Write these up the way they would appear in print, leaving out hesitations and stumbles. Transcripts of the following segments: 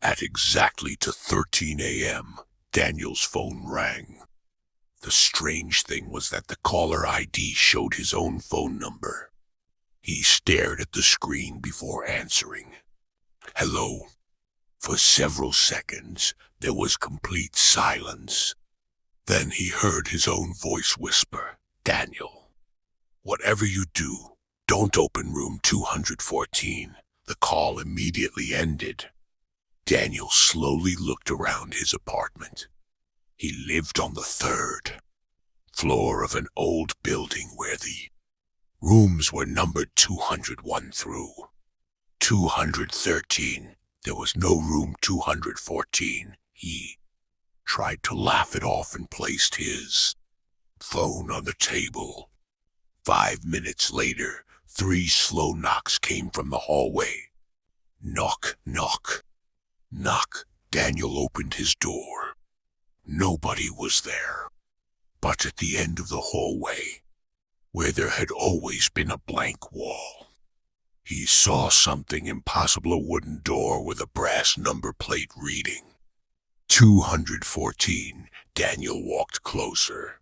At exactly to 13 a.m., Daniel's phone rang. The strange thing was that the caller ID showed his own phone number. He stared at the screen before answering. "Hello." For several seconds, there was complete silence. Then he heard his own voice whisper, "Daniel, whatever you do, don't open room 214. The call immediately ended. Daniel slowly looked around his apartment. He lived on the third floor of an old building where the rooms were numbered 201 through 213. There was no room 214. He tried to laugh it off and placed his phone on the table. 5 minutes later, 3 slow knocks came from the hallway. Knock, knock, knock. Daniel opened his door. Nobody was there. But at the end of the hallway, where there had always been a blank wall, he saw something impossible, a wooden door with a brass number plate reading 214. Daniel walked closer.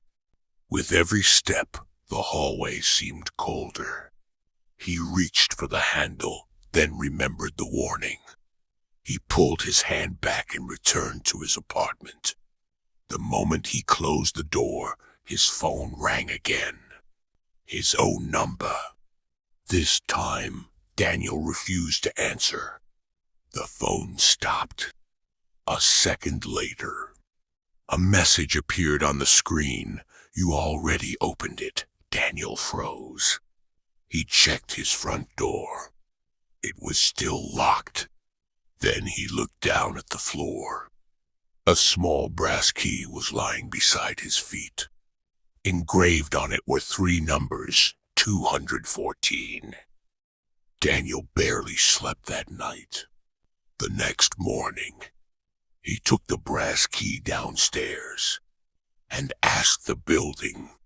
With every step, the hallway seemed colder. He reached for the handle, then remembered the warning. He pulled his hand back and returned to his apartment. The moment he closed the door, his phone rang again. His own number. This time, Daniel refused to answer. The phone stopped. A second later, a message appeared on the screen. "You already opened it." Daniel froze. He checked his front door. It was still locked. Then he looked down at the floor. A small brass key was lying beside his feet. Engraved on it were 3 numbers, 214. Daniel barely slept that night. The next morning, he took the brass key downstairs and asked the building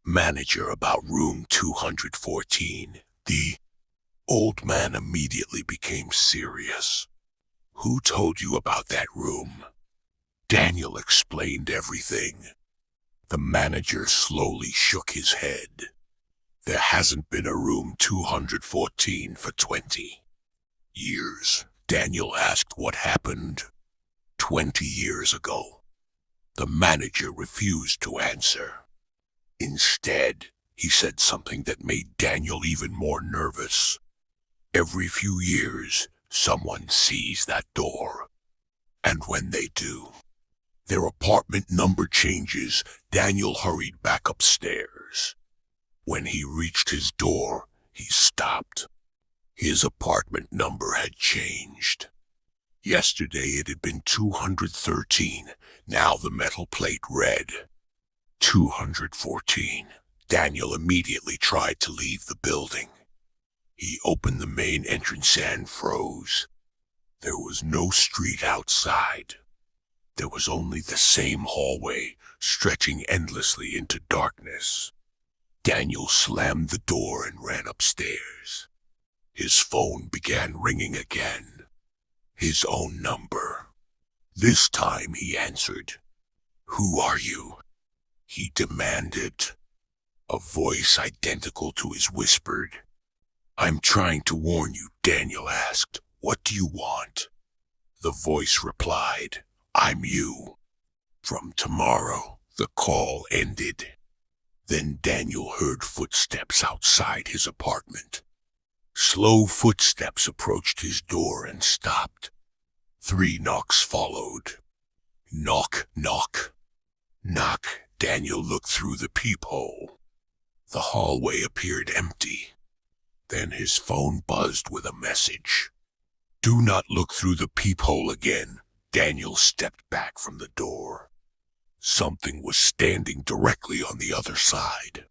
manager about room 214. The old man immediately became serious. "Who told you about that room?" Daniel explained everything. The manager slowly shook his head. "There hasn't been a room 214 for 20 years. Daniel asked what happened 20 years ago. The manager refused to answer. Instead, he said something that made Daniel even more nervous. "Every few years, someone sees that door. And when they do, their apartment number changes." Daniel hurried back upstairs. When he reached his door, he stopped. His apartment number had changed. Yesterday it had been 213. Now the metal plate read 214. Daniel immediately tried to leave the building. He opened the main entrance and froze. There was no street outside. There was only the same hallway, stretching endlessly into darkness. Daniel slammed the door and ran upstairs. His phone began ringing again. His own number. This time he answered. "Who are you?" he demanded. A voice identical to his whispered. "I'm trying to warn you," Daniel asked. "What do you want?" The voice replied, "I'm you." From tomorrow, the call ended. Then Daniel heard footsteps outside his apartment. Slow footsteps approached his door and stopped. 3 knocks followed. Knock, knock, knock. Daniel looked through the peephole. The hallway appeared empty. Then his phone buzzed with a message. "Do not look through the peephole again." Daniel stepped back from the door. Something was standing directly on the other side.